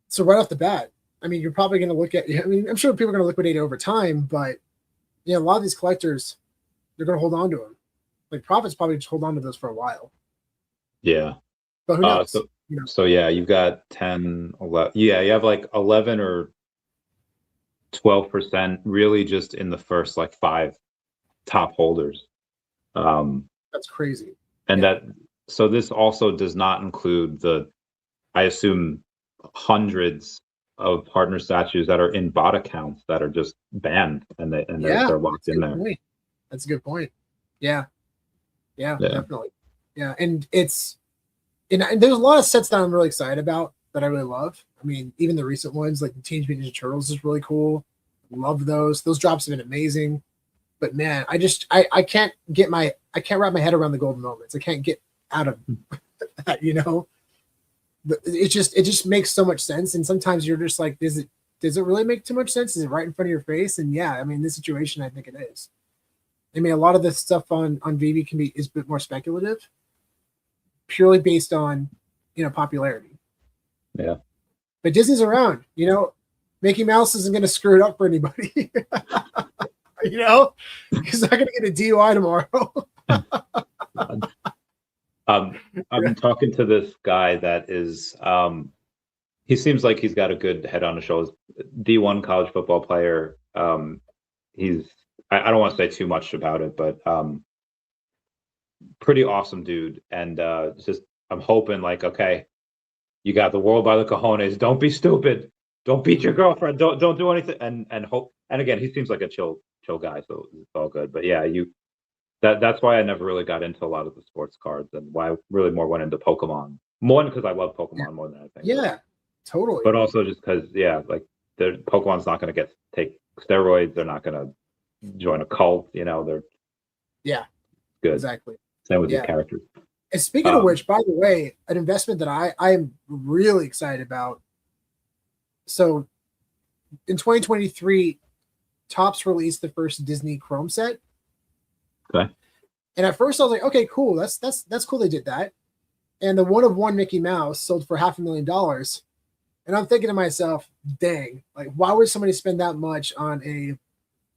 Speaker 2: So right off the bat, I mean, you're probably going to look at, I mean, I'm sure people are going to liquidate it over time, but a lot of these collectors, they're going to hold on to them. Like Profit's probably just hold on to those for a while.
Speaker 1: Yeah.
Speaker 2: But who knows?
Speaker 1: So yeah, you've got 10, 11. Yeah, you have like 11 or 12% really just in the first like 5 top holders.
Speaker 2: That's crazy.
Speaker 1: And so this also does not include I assume, hundreds of partner statues that are in bot accounts that are just banned and they're locked in there.
Speaker 2: That's a good point. Yeah, definitely. Yeah, and there's a lot of sets that I'm really excited about that I really love. I mean, even the recent ones like the Teenage Mutant Ninja Turtles is really cool. Love those. Those drops have been amazing. But man, I can't wrap my head around the golden moments. I can't get out of that, you know. It just makes so much sense. And sometimes you're just like, does it really make too much sense? Is it right in front of your face? And yeah, I mean, in this situation, I think it is. I mean, a lot of the stuff on VeVe is a bit more speculative, purely based on, you know, popularity.
Speaker 1: Yeah.
Speaker 2: But Disney's around, you know. Mickey Mouse isn't going to screw it up for anybody. You know, he's not going to get a DUI tomorrow.
Speaker 1: I've been talking to this guy that is, he seems like he's got a good head on his shoulders. D1 college football player. I don't want to say too much about it, but pretty awesome dude. And just I'm hoping like, okay, you got the world by the cojones. Don't be stupid. Don't beat your girlfriend. Don't do anything. And hope. And again, he seems like a chill guy, so it's all good. But yeah, that's why I never really got into a lot of the sports cards, and why I really more went into Pokemon. One, because I love Pokemon more than anything.
Speaker 2: Yeah, totally.
Speaker 1: But also just because, like Pokemon's not going to take steroids. They're not going to join a cult. You know, they're good.
Speaker 2: Exactly.
Speaker 1: Same with these characters.
Speaker 2: And speaking of which, by the way, an investment that I am really excited about. So in 2023, Topps released the first Disney Chrome set.
Speaker 1: Okay.
Speaker 2: And at first I was like, okay, cool. That's cool they did that. And the one-of-one Mickey Mouse sold for $500,000. And I'm thinking to myself, dang, like why would somebody spend that much on a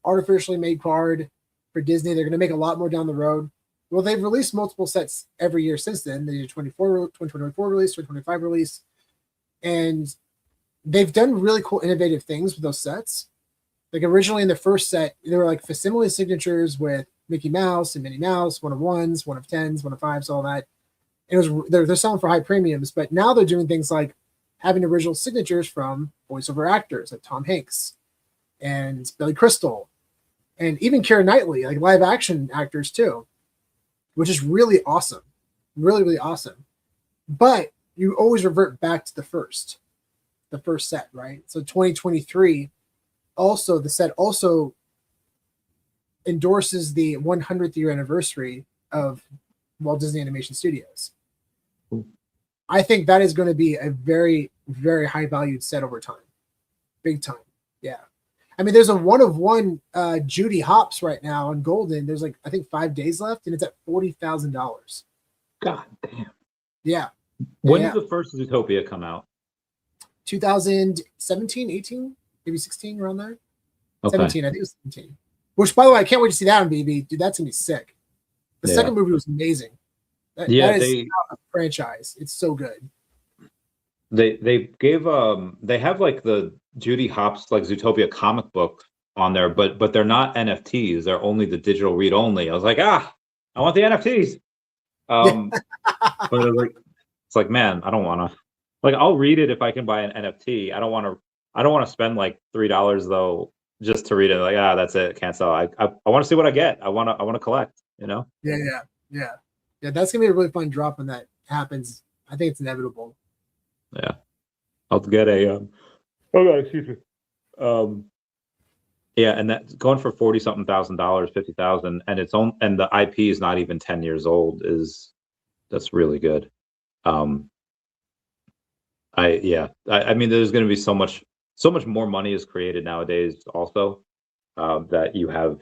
Speaker 2: artificially made card for Disney? They're going to make a lot more down the road. Well, they've released multiple sets every year since then. They did 2024 release, 2025 release. And they've done really cool, innovative things with those sets. Like originally in the first set, there were like facsimile signatures with Mickey Mouse and Minnie Mouse, 1-of-1s, 1-of-10s, 1-of-5s, all that. And it was they're selling for high premiums, but now they're doing things like having original signatures from voiceover actors like Tom Hanks and Billy Crystal, and even Keira Knightley, like live action actors too, which is really awesome, really, really awesome. But you always revert back to the first set, right? So 2023, also the set also endorses the 100th year anniversary of Walt Disney Animation Studios.
Speaker 1: Ooh.
Speaker 2: I think that is going to be a very, very high valued set over time. Big time. Yeah. I mean, there's a 1-of-1 Judy Hopps right now on Golden. There's like, I think 5 days left and it's at $40,000.
Speaker 1: God damn.
Speaker 2: Yeah.
Speaker 1: When did the first Zootopia come out?
Speaker 2: 2017, 18, maybe 16, around there.
Speaker 1: Okay.
Speaker 2: 17, I think it was 17. Which, by the way, I can't wait to see that on VeVe. Dude, that's going to be sick. The second movie was amazing. That is a franchise. It's so good.
Speaker 1: They gave they have like the Judy Hopps like Zootopia comic book on there, but they're not NFTs. They're only the digital read only. I was like, I want the NFTs. But it's like, man, I don't want to. Like, I'll read it if I can buy an NFT. I don't want to spend like $3 though just to read it. Like, that's it. Can't sell. I want to see what I get. I want to collect. You know?
Speaker 2: Yeah. That's gonna be a really fun drop when that happens. I think it's inevitable.
Speaker 1: Yeah, I'll get a. Oh God, excuse me. Yeah, and that's going for $40-something thousand, $50,000, and and the IP is not even 10 years old. That's really good. I mean, there's going to be so much more money is created nowadays. Also, that you have.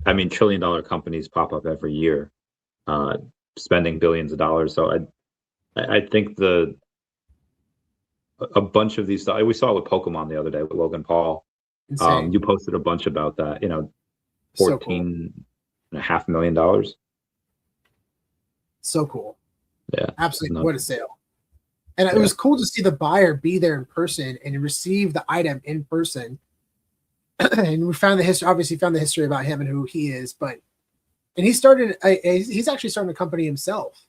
Speaker 1: I mean, trillion-dollar companies pop up every year, spending billions of dollars. So I think a bunch of these. We saw it with Pokemon the other day with Logan Paul. You posted a bunch about that. You know, $14.5 million.
Speaker 2: So cool.
Speaker 1: Yeah,
Speaker 2: absolutely. What a sale! And it was cool to see the buyer be there in person and receive the item in person. and we found the history. Obviously, found the history about him and who he is. But and he started. He's actually starting a company himself.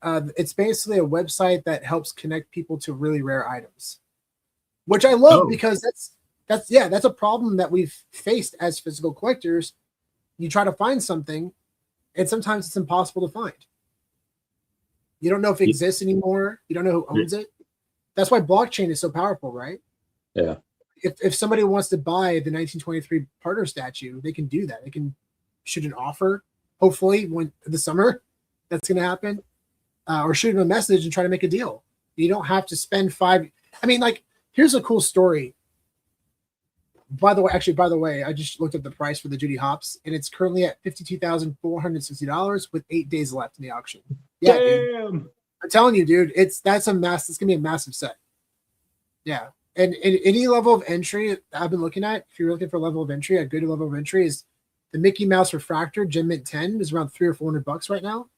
Speaker 2: It's basically a website that helps connect people to really rare items, which I love because that's a problem that we've faced as physical collectors. You try to find something, and sometimes it's impossible to find. You don't know if it exists anymore. You don't know who owns it. That's why blockchain is so powerful, right?
Speaker 1: Yeah.
Speaker 2: If somebody wants to buy the 1923 partner statue, they can do that. They can shoot an offer, hopefully when the summer that's going to happen, or shoot them a message and try to make a deal. You don't have to spend here's a cool story. By the way, I just looked at the price for the Judy Hopps, and it's currently at $52,460 with 8 days left in the auction. Yeah, dude. I'm telling you, dude, it's gonna be a massive set. Yeah. And any level of entry I've been looking at, if you're looking for a level of entry, a good level of entry is the Mickey Mouse Refractor Gem Mint 10 is around $300 or $400 right now.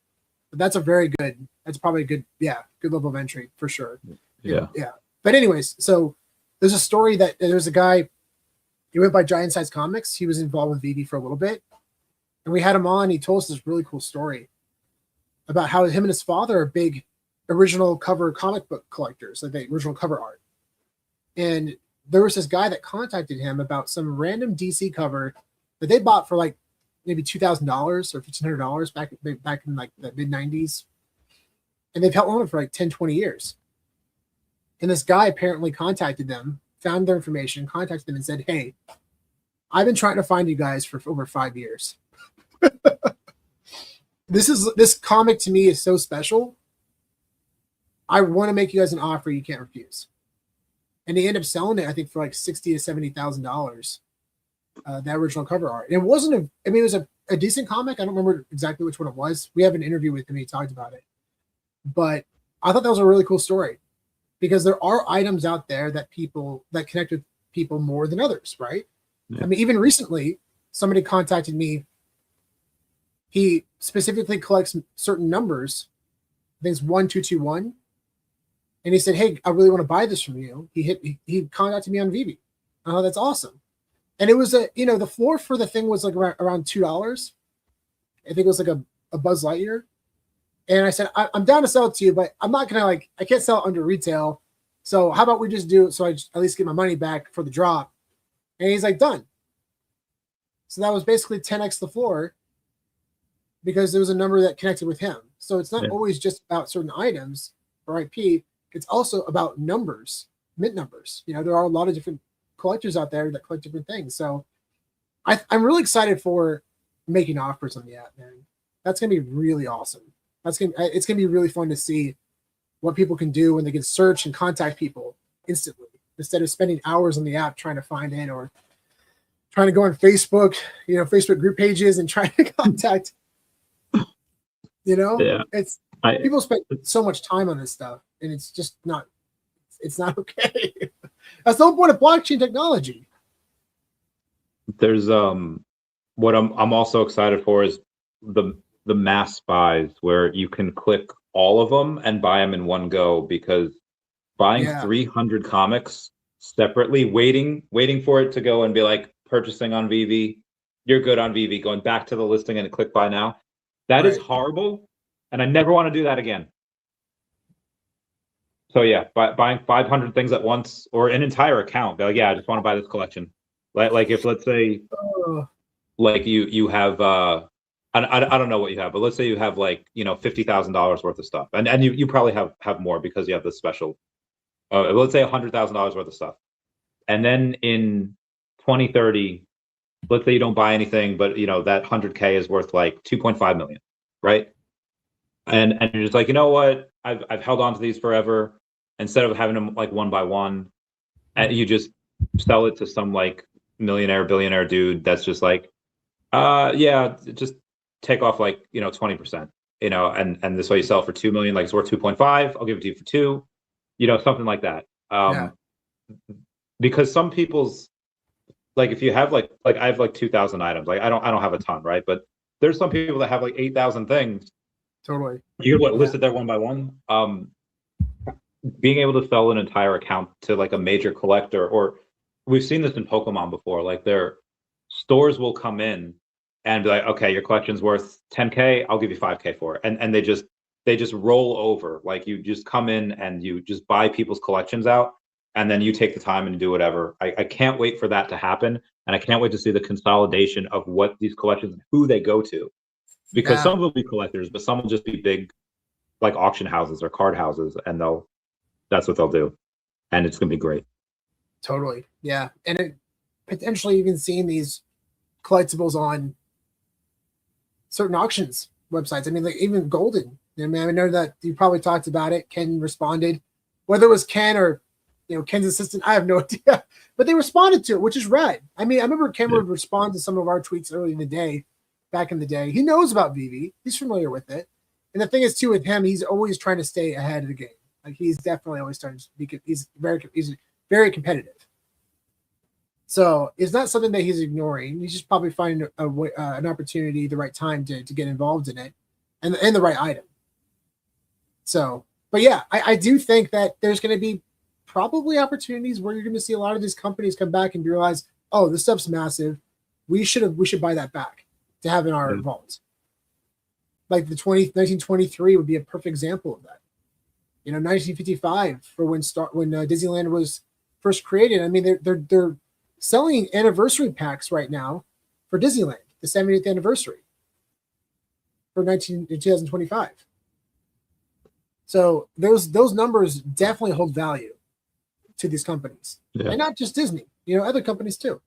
Speaker 2: But that's probably a good level of entry for sure.
Speaker 1: Yeah.
Speaker 2: Yeah. But anyways, so there's a story that there's a guy, he went by Giant Size Comics. He was involved with VeVe for a little bit. And we had him on. He told us this really cool story about how him and his father are big original cover comic book collectors, like the original cover art. And there was this guy that contacted him about some random DC cover that they bought for like maybe $2,000 or $1,500 back in like the mid 90s. And they've held on for like 10, 20 years. And this guy apparently contacted them, found their information, contacted them and said, "Hey, I've been trying to find you guys for over 5 years. This comic to me is so special. I want to make you guys an offer you can't refuse." And they end up selling it, I think, for like $60,000 to $70,000. That original cover art. And it wasn't it was a decent comic. I don't remember exactly which one it was. We have an interview with him. He talked about it. But I thought that was a really cool story because there are items out there that connect with people more than others, right? Yeah. I mean, even recently, somebody contacted me. He specifically collects certain numbers. I think it's 1221. And he said, "Hey, I really want to buy this from you." He contacted me on VeVe. Oh, that's awesome. And it was the floor for the thing was like around $2. I think it was like a Buzz Lightyear. And I said, I'm down to sell it to you, but I'm not gonna I can't sell it under retail. So how about we just do it so I just at least get my money back for the drop? And he's like, done. So that was basically 10x the floor because there was a number that connected with him. So it's not always just about certain items or IP. It's also about numbers, mint numbers. There are a lot of different collectors out there that collect different things. So I'm really excited for making offers on the app, man. That's gonna be really awesome. It's gonna be really fun to see what people can do when they can search and contact people instantly instead of spending hours on the app trying to find it or trying to go on Facebook, Facebook group pages and trying to contact. People spend so much time on this stuff, and it's just not. It's not okay. That's the whole point of blockchain technology.
Speaker 1: There's what I'm also excited for is the mass buys where you can click all of them and buy them in one go, because buying 300 comics separately, waiting for it to go and be like purchasing on VeVe, you're good on VeVe, going back to the listing and click buy now. That is horrible, and I never want to do that again. So yeah, buying 500 things at once or an entire account. Be like, yeah, I just want to buy this collection. Like if let's say, like you have I don't know what you have, but let's say you have like $50,000 worth of stuff, and you probably have more because you have this special. Let's say $100,000 worth of stuff, and then in 2030, let's say you don't buy anything, but that 100K is worth like 2.5 million, right? And you're just like, you know what? I've held on to these forever. Instead of having them like one by one, and you just sell it to some like millionaire, billionaire dude that's just like, just take off like 20%, and this way you sell for 2 million, like it's worth 2.5. I'll give it to you for 2, something like that. Because some people's, like if you have like I have like 2,000 items, like I don't have a ton, right? But there's some people that have like 8,000 things.
Speaker 2: Totally.
Speaker 1: You get listed there one by one. Being able to sell an entire account to like a major collector, or we've seen this in Pokemon before. Like their stores will come in and be like, okay, your collection's worth 10K, I'll give you 5K for it. And they just roll over. Like you just come in and you just buy people's collections out, and then you take the time and do whatever. I can't wait for that to happen. And I can't wait to see the consolidation of what these collections and who they go to. Because some will be collectors, but some will just be big, like auction houses or card houses, and that's what they'll do. And it's gonna be great.
Speaker 2: Totally. Yeah. And it potentially even seeing these collectibles on certain auctions websites. I mean, like even Golden. I mean, I know that you probably talked about it. Ken responded, whether it was Ken or Ken's assistant, I have no idea, but they responded to it, which is rad. I mean, I remember Ken would respond to some of our tweets early in the day, back in the day. He knows about VeVe. He's familiar with it. And the thing is too with him, he's always trying to stay ahead of the game. Like he's definitely always trying to be. He's very competitive. So it's not something that he's ignoring. He's just probably finding an opportunity, the right time to get involved in it, and the right item. So, but yeah, I do think that there's going to be probably opportunities where you're going to see a lot of these companies come back and realize, oh, this stuff's massive. We should buy that back to have in our vault. Like the 1923 would be a perfect example of that. 1955 for when Disneyland was first created. I mean, they're selling anniversary packs right now for Disneyland, the 70th anniversary for 2025. So those numbers definitely hold value to these companies, and not just Disney. Other companies too.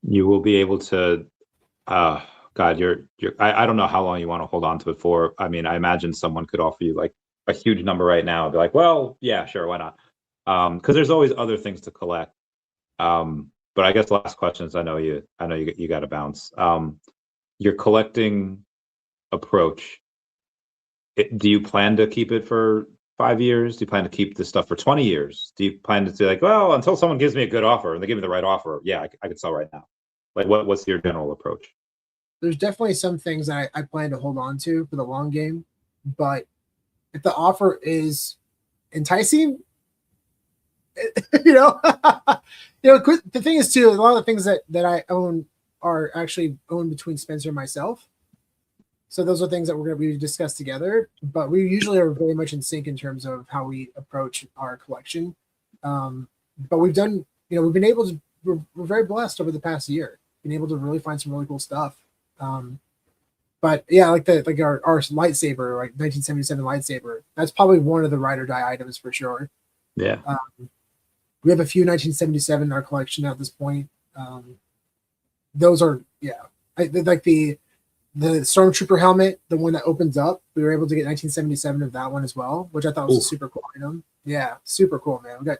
Speaker 1: You will be able to. God, I don't know how long you want to hold on to it for. I mean, I imagine someone could offer you like a huge number right now. I'd be like, well, yeah, sure, why not? Because there's always other things to collect. But I guess last questions. I know you got to bounce. Your collecting approach. Do you plan to keep it for 5 years? Do you plan to keep this stuff for 20 years? Do you plan to say like, well, until someone gives me a good offer and they give me the right offer, yeah, I could sell right now. Like, what's your general approach?
Speaker 2: There's definitely some things that I plan to hold on to for the long game, but if the offer is enticing, the thing is too, a lot of the things that I own are actually owned between Spencer and myself. So those are things that we discuss together, but we usually are very much in sync in terms of how we approach our collection. But we've done, we've been able to, we're very blessed over the past year, been able to really find some really cool stuff. But yeah, like our lightsaber, like 1977 lightsaber, that's probably one of the ride or die items for sure.
Speaker 1: Yeah.
Speaker 2: We have a few 1977 in our collection at this point. Those are, like the Stormtrooper helmet, the one that opens up, we were able to get 1977 of that one as well, which I thought was a super cool item. Yeah, super cool, man. We got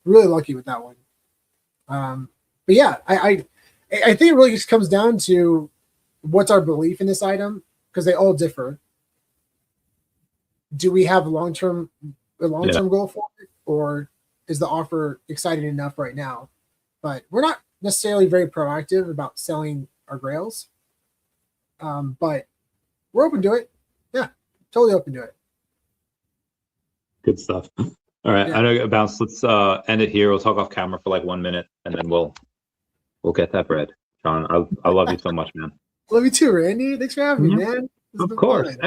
Speaker 2: really lucky with that one. But yeah, I think it really just comes down to what's our belief in this item, because they all differ. Do we have a long-term goal for it, or is the offer exciting enough right now? But we're not necessarily very proactive about selling our grails. But we're open to it. Yeah, totally open to it.
Speaker 1: Good stuff. All right, I know you bounce. Let's end it here. We'll talk off camera for like 1 minute, and then we'll get that bread. John, I love you so much, man.
Speaker 2: Love you too, Randy. Thanks for having me, man.
Speaker 1: Of course.